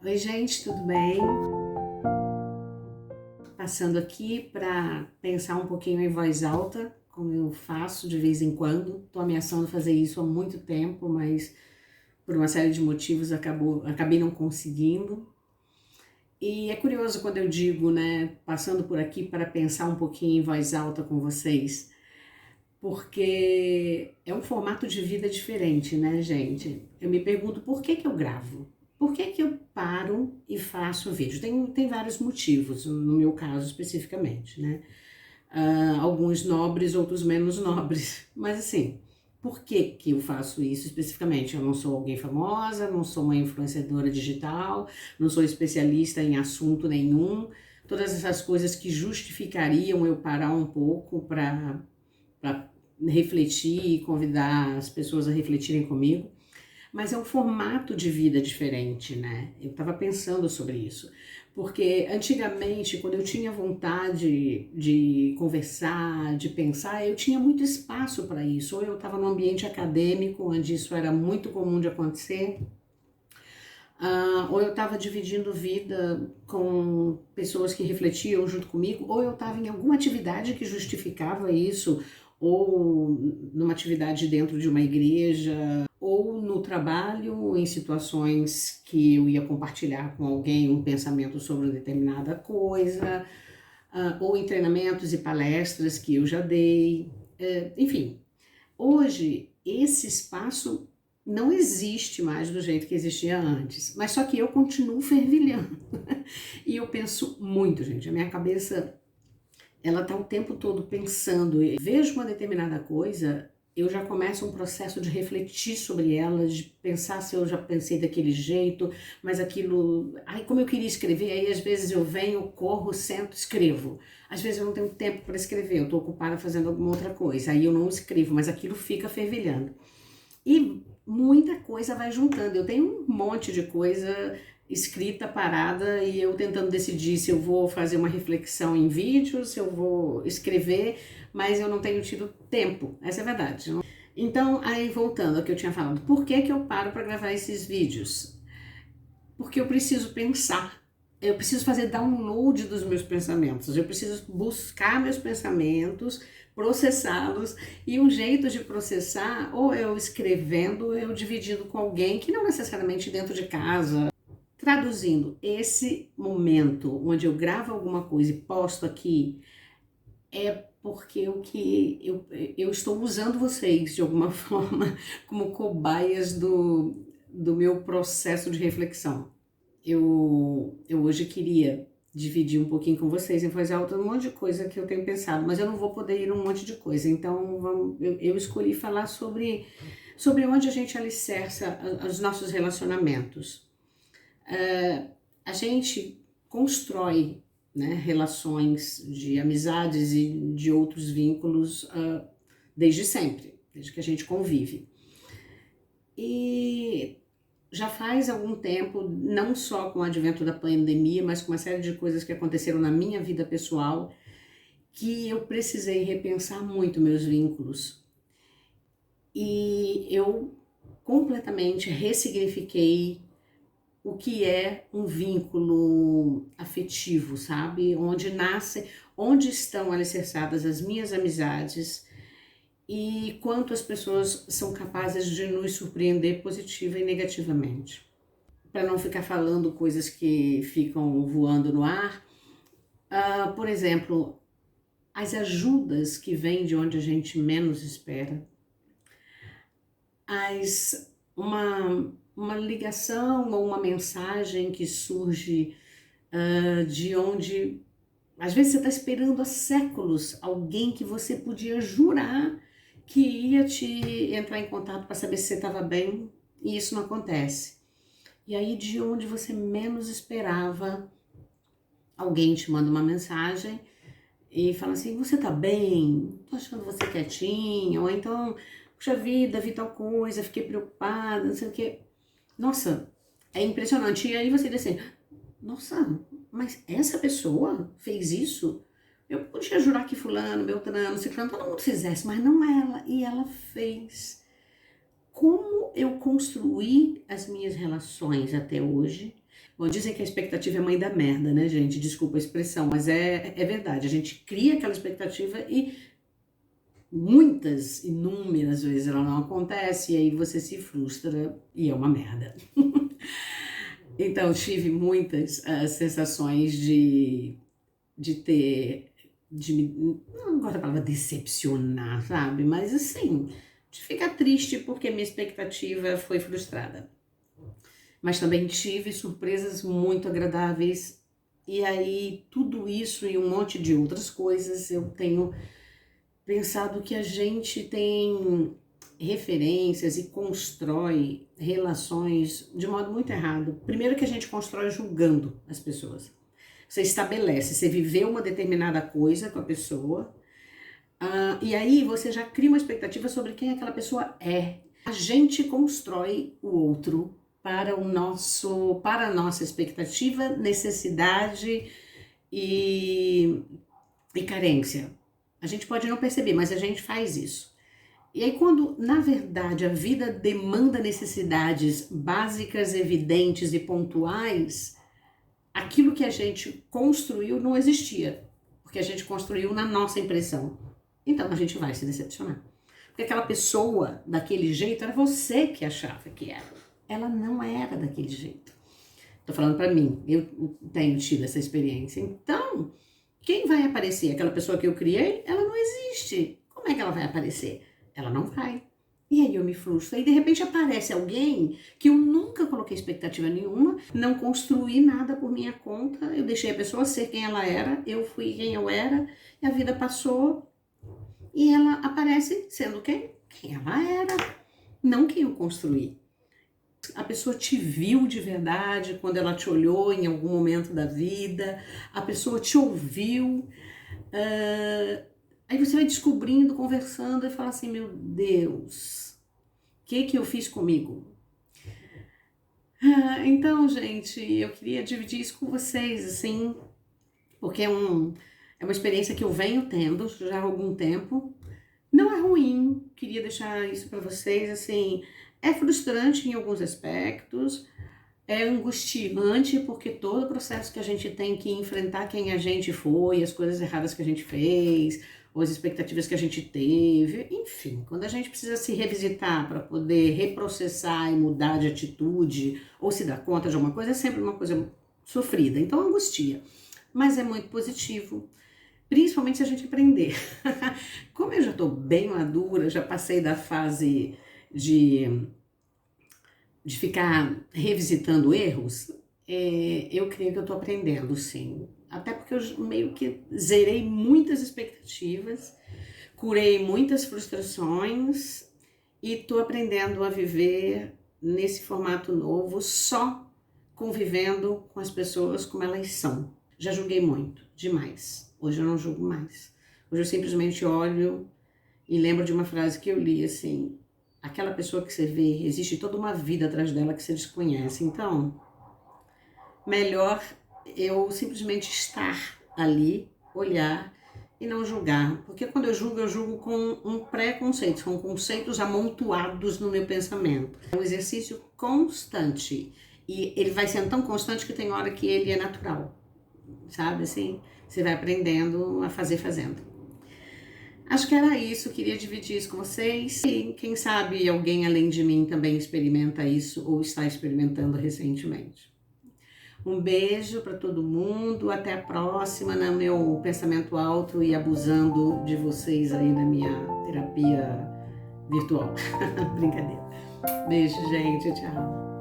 Oi, gente, tudo bem? Passando aqui para pensar um pouquinho em voz alta, como eu faço de vez em quando. Estou ameaçando fazer isso há muito tempo, mas por uma série de motivos acabei não conseguindo. E é curioso quando eu digo, né, passando por aqui para pensar um pouquinho em voz alta com vocês, porque é um formato de vida diferente, né, gente? Eu me pergunto por que que eu gravo? Por que que eu paro e faço vídeo? Tem vários motivos, no meu caso especificamente, né? Alguns nobres, outros menos nobres. Mas assim, por que que eu faço isso especificamente? Eu não sou alguém famosa, não sou uma influenciadora digital, não sou especialista em assunto nenhum. Todas essas coisas que justificariam eu parar um pouco para refletir e convidar as pessoas a refletirem comigo, mas é um formato de vida diferente, né? Eu estava pensando sobre isso, porque antigamente, quando eu tinha vontade de conversar, de pensar, eu tinha muito espaço para isso, ou eu estava num ambiente acadêmico, onde isso era muito comum de acontecer, ou eu estava dividindo vida com pessoas que refletiam junto comigo, ou eu estava em alguma atividade que justificava isso, ou numa atividade dentro de uma igreja, ou no trabalho, em situações que eu ia compartilhar com alguém um pensamento sobre uma determinada coisa, ou em treinamentos e palestras que eu já dei, enfim. Hoje, esse espaço não existe mais do jeito que existia antes, mas só que eu continuo fervilhando. E eu penso muito, gente, a minha cabeça, ela tá o tempo todo pensando. Eu vejo uma determinada coisa, eu já começo um processo de refletir sobre ela, de pensar se eu já pensei daquele jeito, mas aquilo, ai, como eu queria escrever, aí às vezes eu venho, corro, sento, escrevo. Às vezes eu não tenho tempo para escrever, eu tô ocupada fazendo alguma outra coisa, aí eu não escrevo, mas aquilo fica fervilhando. E muita coisa vai juntando. Eu tenho um monte de coisa escrita, parada, e eu tentando decidir se eu vou fazer uma reflexão em vídeo, se eu vou escrever, mas eu não tenho tido tempo, essa é a verdade. Então, aí voltando ao que eu tinha falado, por que que eu paro para gravar esses vídeos? Porque eu preciso pensar. Eu preciso fazer download dos meus pensamentos, eu preciso buscar meus pensamentos, processá-los, e um jeito de processar, ou eu escrevendo, ou eu dividindo com alguém que não necessariamente dentro de casa. Traduzindo, esse momento onde eu gravo alguma coisa e posto aqui é porque eu estou usando vocês de alguma forma como cobaias do meu processo de reflexão. Eu hoje queria dividir um pouquinho com vocês em voz alta um monte de coisa que eu tenho pensado, mas eu não vou poder ir um monte de coisa. Então eu escolhi falar sobre onde a gente alicerça os nossos relacionamentos. A gente constrói, né, relações de amizades e de outros vínculos desde sempre, desde que a gente convive. E já faz algum tempo, não só com o advento da pandemia, mas com uma série de coisas que aconteceram na minha vida pessoal, que eu precisei repensar muito meus vínculos. E eu completamente ressignifiquei o que é um vínculo afetivo, sabe? Onde estão alicerçadas as minhas amizades e quanto as pessoas são capazes de nos surpreender positiva e negativamente. Para não ficar falando coisas que ficam voando no ar, por exemplo, as ajudas que vêm de onde a gente menos espera, uma ligação ou uma mensagem que surge de onde às vezes você está esperando há séculos alguém que você podia jurar que ia te entrar em contato para saber se você estava bem, e isso não acontece. E aí, de onde você menos esperava, alguém te manda uma mensagem e fala assim: você tá bem? Tô achando você quietinha. Ou então, puxa vida, vi tal coisa, fiquei preocupada, não sei o quê. Nossa, é impressionante. E aí você diz assim: nossa, mas essa pessoa fez isso? Eu podia jurar que fulano, beltrano, ciclano, todo mundo fizesse, mas não ela. E ela fez. Como eu construí as minhas relações até hoje Bom, dizem que a expectativa é mãe da merda, né, gente? Desculpa a expressão, mas é verdade. A gente cria aquela expectativa e muitas, inúmeras vezes ela não acontece e aí você se frustra e é uma merda. Então, tive muitas sensações de ter, não gosto da palavra decepcionar, sabe? Mas assim, de ficar triste porque minha expectativa foi frustrada. Mas também tive surpresas muito agradáveis. E aí, tudo isso e um monte de outras coisas, eu tenho pensado que a gente tem referências e constrói relações de modo muito errado. Primeiro que a gente constrói julgando as pessoas. Você estabelece, você viveu uma determinada coisa com a pessoa, e aí você já cria uma expectativa sobre quem aquela pessoa é. A gente constrói o outro para para a nossa expectativa, necessidade e carência. A gente pode não perceber, mas a gente faz isso. E aí quando, na verdade, a vida demanda necessidades básicas, evidentes e pontuais, aquilo que a gente construiu não existia, porque a gente construiu na nossa impressão. Então a gente vai se decepcionar. Porque aquela pessoa daquele jeito era você que achava que era. Ela não era daquele jeito. Tô falando pra mim, eu tenho tido essa experiência. Então, quem vai aparecer? Aquela pessoa que eu criei, ela não existe. Como é que ela vai aparecer? Ela não vai. E aí eu me frustro. Aí de repente aparece alguém que eu nunca coloquei expectativa nenhuma, não construí nada por minha conta, eu deixei a pessoa ser quem ela era, eu fui quem eu era, e a vida passou e ela aparece sendo quem? Quem ela era, não quem eu construí. A pessoa te viu de verdade quando ela te olhou em algum momento da vida, a pessoa te ouviu, aí você vai descobrindo, conversando e fala assim, meu Deus, o que eu fiz comigo? Então, gente, eu queria dividir isso com vocês, assim, porque é uma experiência que eu venho tendo já há algum tempo. Não é ruim, queria deixar isso para vocês, assim, é frustrante em alguns aspectos, é angustiante porque todo o processo que a gente tem que enfrentar quem a gente foi, as coisas erradas que a gente fez, ou as expectativas que a gente teve, enfim, quando a gente precisa se revisitar para poder reprocessar e mudar de atitude, ou se dar conta de alguma coisa, é sempre uma coisa sofrida, então angustia, mas é muito positivo. Principalmente se a gente aprender. Como eu já estou bem madura, já passei da fase de ficar revisitando erros, eu creio que eu estou aprendendo, sim. Até porque eu meio que zerei muitas expectativas, curei muitas frustrações e estou aprendendo a viver nesse formato novo, só convivendo com as pessoas como elas são. Já julguei muito, demais. Hoje eu não julgo mais. Hoje eu simplesmente olho e lembro de uma frase que eu li, assim, aquela pessoa que você vê, existe toda uma vida atrás dela que você desconhece. Então, melhor eu simplesmente estar ali, olhar e não julgar. Porque quando eu julgo com um pré-conceito, com conceitos amontoados no meu pensamento. É um exercício constante. E ele vai sendo tão constante que tem hora que ele é natural. Sabe assim? Você vai aprendendo a fazer fazendo. Acho que era isso, queria dividir isso com vocês. E quem sabe alguém além de mim também experimenta isso ou está experimentando recentemente. Um beijo para todo mundo, até a próxima no meu pensamento alto e abusando de vocês aí na minha terapia virtual. Brincadeira. Beijo, gente, tchau.